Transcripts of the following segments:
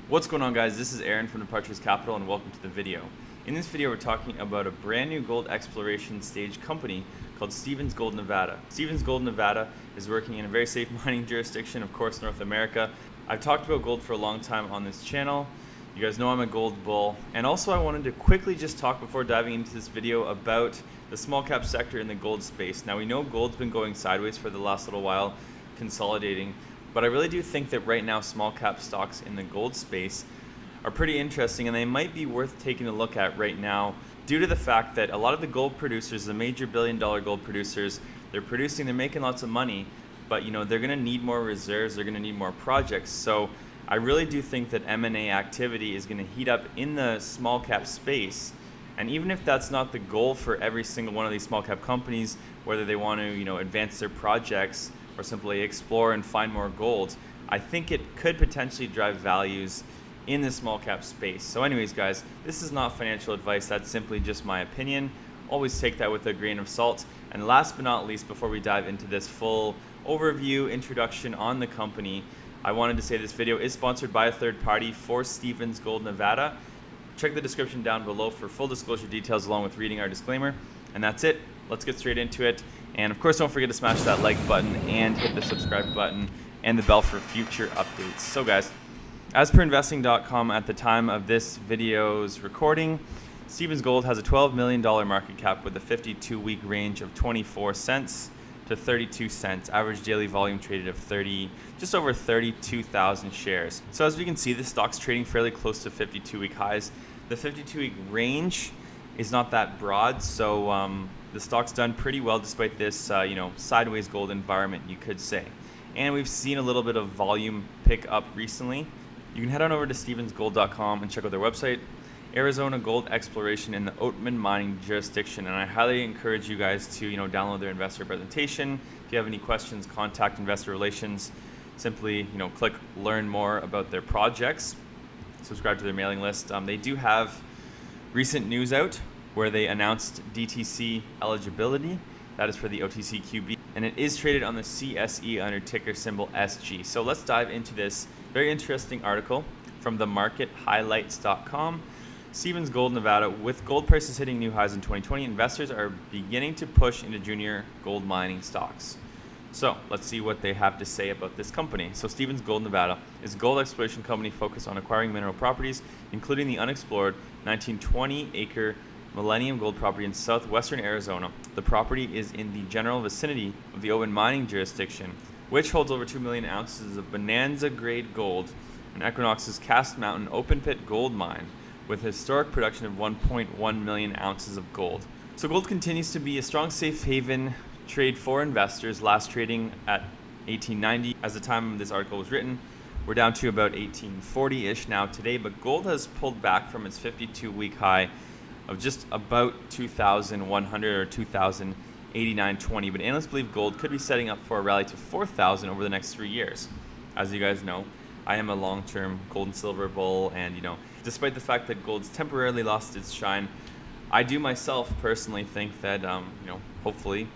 What's going on, guys? This is Aaron from Departures Capital and welcome to the video. In this video we're talking about a brand new gold exploration stage company called Stephens Gold Nevada. Stephens Gold Nevada is working in a very safe mining jurisdiction, of course, North America. I've talked about gold for a long time on this channel. You guys know I'm a gold bull. And also I wanted to quickly just talk before diving into this video about the small cap sector in the gold space. Now we know gold's been going sideways for the last little while, consolidating. But I really do think that right now small cap stocks in the gold space are pretty interesting and they might be worth taking a look at right now due to the fact that a lot of the gold producers, the major billion-dollar gold producers, they're making lots of money, but they're going to need more reserves, they're going to need more projects. So I really do think that M&A activity is going to heat up in the small cap space. And even if that's not the goal for every single one of these small cap companies, whether they want to advance their projects or simply explore and find more gold, I think it could potentially drive values in the small cap space. So anyways, guys, this is not financial advice. That's simply just my opinion. Always take that with a grain of salt. And last but not least, before we dive into this full overview, introduction on the company, I wanted to say this video is sponsored by a third party for Stephens Gold Nevada. Check the description down below for full disclosure details along with reading our disclaimer. And that's it. Let's get straight into it. And of course, don't forget to smash that like button and hit the subscribe button and the bell for future updates. So guys, as per investing.com at the time of this video's recording, Stephens Gold has a $12 million market cap with a 52-week range of 24 cents to 32 cents, average daily volume traded of just over 32,000 shares. So as we can see, this stock's trading fairly close to 52-week highs. The 52-week range is not that broad, so the stock's done pretty well despite this sideways gold environment, you could say. And we've seen a little bit of volume pick up recently. You can head on over to stephensgold.com and check out their website, Arizona Gold Exploration in the Oatman Mining Jurisdiction. And I highly encourage you guys to download their investor presentation. If you have any questions, contact investor relations. Simply click learn more about their projects. Subscribe to their mailing list. They do have recent news out where they announced DTC eligibility. That is for the OTCQB, and it is traded on the CSE under ticker symbol SG. So let's dive into this very interesting article from themarkethighlights.com. Stephens Gold Nevada, with gold prices hitting new highs in 2020, investors are beginning to push into junior gold mining stocks. So let's see what they have to say about this company. So Stephens Gold Nevada is a gold exploration company focused on acquiring mineral properties, including the unexplored 1920-acre Millennium Gold property in southwestern Arizona. The property is in the general vicinity of the Oatman Mining Jurisdiction, which holds over 2 million ounces of bonanza-grade gold and Equinox's Cast Mountain open-pit gold mine, with a historic production of 1.1 million ounces of gold. So gold continues to be a strong safe haven trade for investors, last trading at 1890 as the time this article was written. We're down to about 1840-ish now today, but gold has pulled back from its 52-week high of just about 2,100 or 2,089.20. But analysts believe gold could be setting up for a rally to 4,000 over the next 3 years. As you guys know, I am a long-term gold and silver bull, and despite the fact that gold's temporarily lost its shine, I do myself personally think that hopefully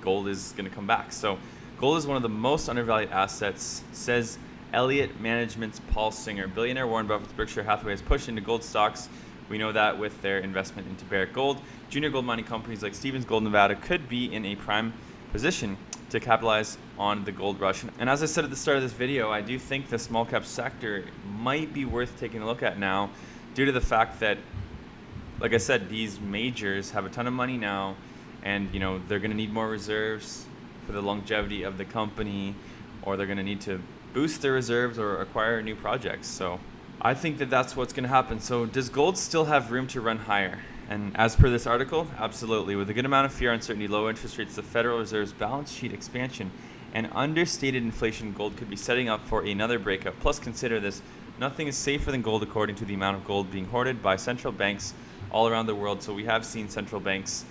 gold is going to come back. So gold is one of the most undervalued assets, says Elliott Management's Paul Singer. Billionaire Warren Buffett's Berkshire Hathaway has pushed into gold stocks. We know that with their investment into Barrick Gold. Junior gold mining companies like Stephens Gold Nevada could be in a prime position to capitalize on the gold rush. And as I said at the start of this video, I do think the small cap sector might be worth taking a look at now due to the fact that, like I said, these majors have a ton of money now, and they're going to need more reserves for the longevity of the company, or they're going to need to boost their reserves or acquire new projects. So I think that that's what's going to happen. So does gold still have room to run higher? And as per this article, absolutely. With a good amount of fear, uncertainty, low interest rates, the Federal Reserve's balance sheet expansion, and understated inflation, gold could be setting up for another breakup. Plus, consider this: nothing is safer than gold according to the amount of gold being hoarded by central banks all around the world. So we have seen central banks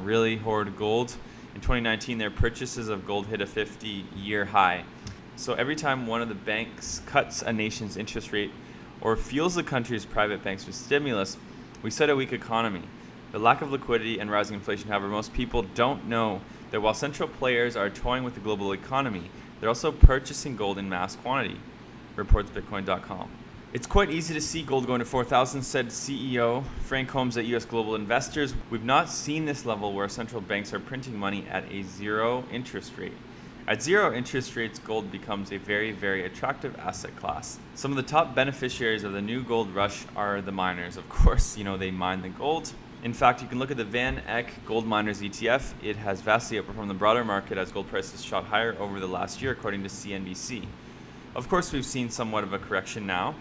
really hoard gold. In 2019, their purchases of gold hit a 50-year high. So every time one of the banks cuts a nation's interest rate or fuels the country's private banks with stimulus, we set a weak economy. The lack of liquidity and rising inflation, however, most people don't know that while central players are toying with the global economy, they're also purchasing gold in mass quantity, reports Bitcoin.com. It's quite easy to see gold going to 4,000, said CEO Frank Holmes at US Global Investors. We've not seen this level where central banks are printing money at a zero interest rate. At zero interest rates, gold becomes a very, very attractive asset class. Some of the top beneficiaries of the new gold rush are the miners. Of course, they mine the gold. In fact, you can look at the Van Eck Gold Miners ETF. It has vastly outperformed the broader market as gold prices shot higher over the last year, according to CNBC. Of course, we've seen somewhat of a correction now.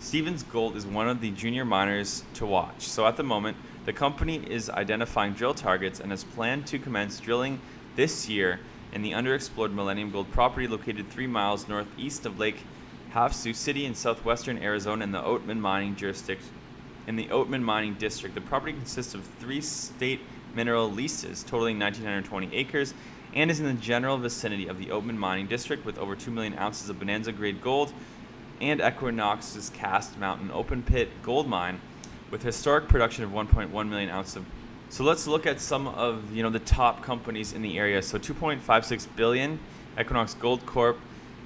Stephens Gold is one of the junior miners to watch. So at the moment, the company is identifying drill targets and has planned to commence drilling this year in the underexplored Millennium Gold property located 3 miles northeast of Lake Havasu City in southwestern Arizona in the Oatman Mining District. The property consists of 3 state mineral leases totaling 1,920 acres and is in the general vicinity of the Oatman Mining District with over 2 million ounces of bonanza-grade gold and Equinox's Cast Mountain open pit gold mine with historic production of 1.1 million ounces. So let's look at some of the top companies in the area. So 2.56 billion, Equinox Gold Corp.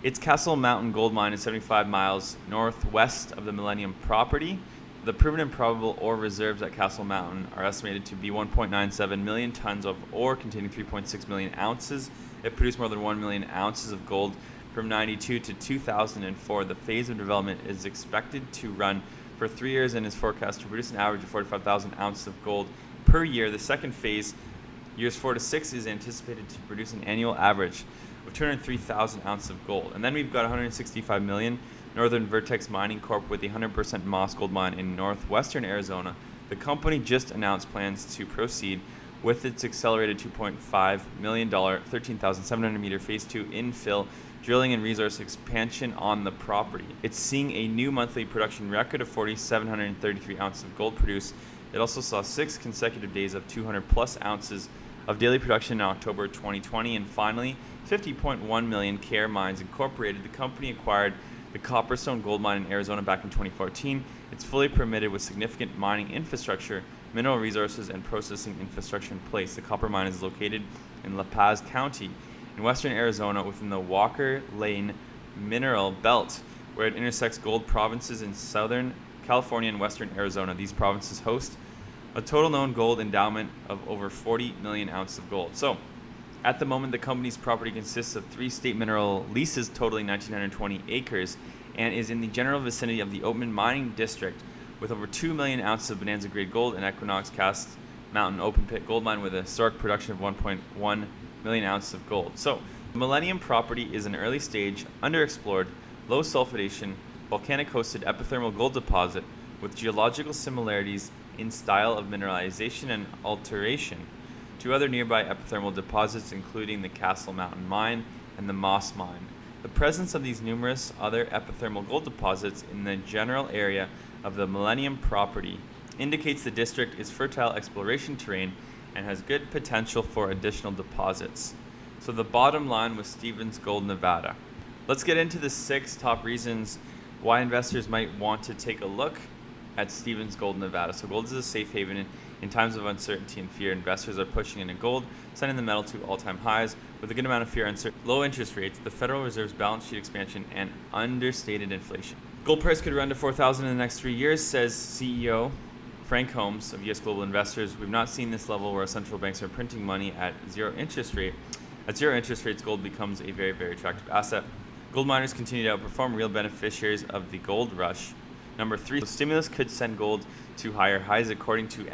Its Castle Mountain gold mine is 75 miles northwest of the Millennium property. The proven and probable ore reserves at Castle Mountain are estimated to be 1.97 million tons of ore containing 3.6 million ounces. It produced more than 1 million ounces of gold from 1992 to 2004. The phase of development is expected to run for 3 years and is forecast to produce an average of 45,000 ounces of gold per year. The second phase, years 4 to 6, is anticipated to produce an annual average of 203,000 ounces of gold. And then we've got 165 million, Northern Vertex Mining Corp. with a 100% Moss gold mine in northwestern Arizona. The company just announced plans to proceed with its accelerated $2.5 million, 13,700 meter phase 2 infill drilling and resource expansion on the property. It's seeing a new monthly production record of 4,733 ounces of gold produced. It also saw 6 consecutive days of 200 plus ounces of daily production in October 2020. And finally, 50.1 million Care Mines Incorporated. The company acquired the Copperstone gold mine in Arizona back in 2014. It's fully permitted with significant mining infrastructure, mineral resources, and processing infrastructure in place. The copper mine is located in La Paz County in western Arizona within the Walker Lane mineral belt, where it intersects gold provinces in southern California and western Arizona. These provinces host a total known gold endowment of over 40 million ounces of gold. So, at the moment, the company's property consists of 3 state mineral leases totaling 1,920 acres and is in the general vicinity of the Oatman Mining District with over 2 million ounces of bonanza-grade gold and Equinox Cast Mountain open pit gold mine with a historic production of 1.1 million ounces of gold. So, the Millennium property is an early stage, underexplored, low sulfidation, volcanic hosted epithermal gold deposit with geological similarities in style of mineralization and alteration to other nearby epithermal deposits, including the Castle Mountain mine and the Moss mine. The presence of these numerous other epithermal gold deposits in the general area of the Millennium property indicates the district is fertile exploration terrain and has good potential for additional deposits. So the bottom line was Stephens Gold Nevada. Let's get into the 6 top reasons why investors might want to take a look at Stephens Gold Nevada. So gold is a safe haven in times of uncertainty and fear. Investors are pushing into gold, sending the metal to all-time highs with a good amount of fear, uncertainty, low interest rates, the Federal Reserve's balance sheet expansion, and understated inflation. Gold price could run to 4,000 in the next 3 years, says CEO Frank Holmes of US Global Investors. We've not seen this level where central banks are printing money at zero interest rate. At zero interest rates, gold becomes a very, very attractive asset. Gold miners continue to outperform, real beneficiaries of the gold rush. Number 3, so stimulus could send gold to higher highs, according to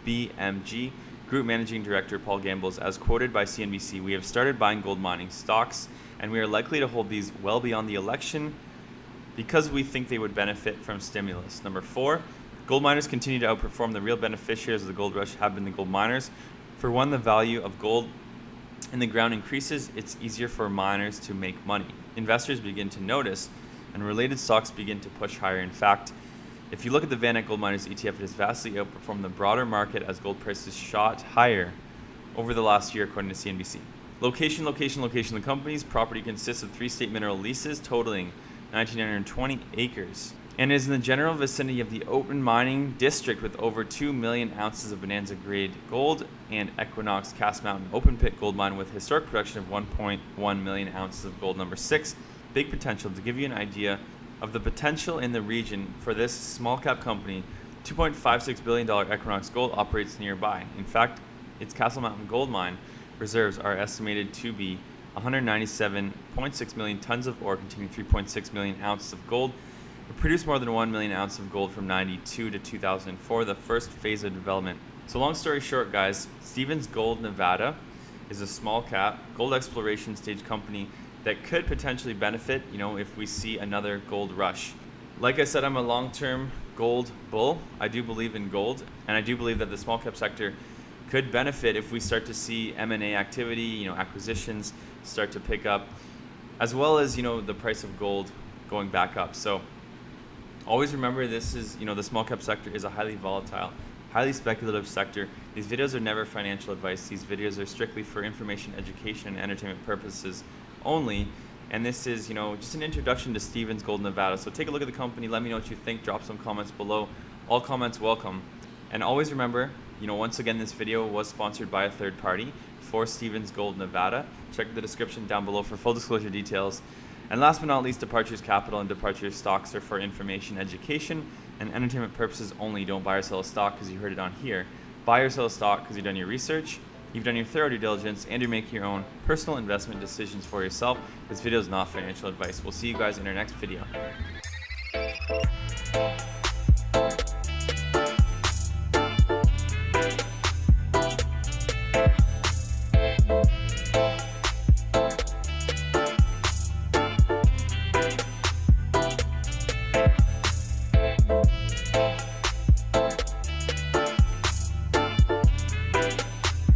MBMG Group Managing Director Paul Gambles. As quoted by CNBC, we have started buying gold mining stocks, and we are likely to hold these well beyond the election because we think they would benefit from stimulus. Number 4, gold miners continue to outperform. The real beneficiaries of the gold rush have been the gold miners. For one, the value of gold in the ground increases, it's easier for miners to make money. Investors begin to notice, and related stocks begin to push higher. In fact, if you look at the Van Eck Gold Miners ETF, it has vastly outperformed the broader market as gold prices shot higher over the last year, according to CNBC. Location. The company's property consists of 3 state mineral leases totaling 1,920 acres and is in the general vicinity of the Oatman Mining District with over 2 million ounces of bonanza-grade gold and Equinox Cast Mountain open pit gold mine with historic production of 1.1 million ounces of gold. Number 6, big potential. To give you an idea of the potential in the region for this small cap company, $2.56 billion Equinox Gold operates nearby. In fact, its Castle Mountain gold mine reserves are estimated to be 197.6 million tons of ore containing 3.6 million ounces of gold. It produced more than 1 million ounces of gold from 92 to 2004, the first phase of development. So long story short, guys, Stevens Gold Nevada is a small cap gold exploration stage company that could potentially benefit, if we see another gold rush. Like I said, I'm a long-term gold bull. I do believe in gold, and I do believe that the small cap sector could benefit if we start to see M&A activity, acquisitions start to pick up, as well as, the price of gold going back up. So always remember, this is, the small cap sector is a highly volatile, highly speculative sector. These videos are never financial advice. These videos are strictly for information, education, and entertainment purposes only. And this is, just an introduction to Stevens Gold Nevada. So take a look at the company. Let me know what you think. Drop some comments below. All comments welcome. And always remember, once again, this video was sponsored by a third party for Stevens Gold Nevada. Check the description down below for full disclosure details. And last but not least, Departures Capital and Departures stocks are for information, education, and entertainment purposes only. Don't buy or sell a stock because you heard it on here. Buy or sell a stock because you've done your research, you've done your thorough due diligence, and you're making your own personal investment decisions for yourself. This video is not financial advice. We'll see you guys in our next video.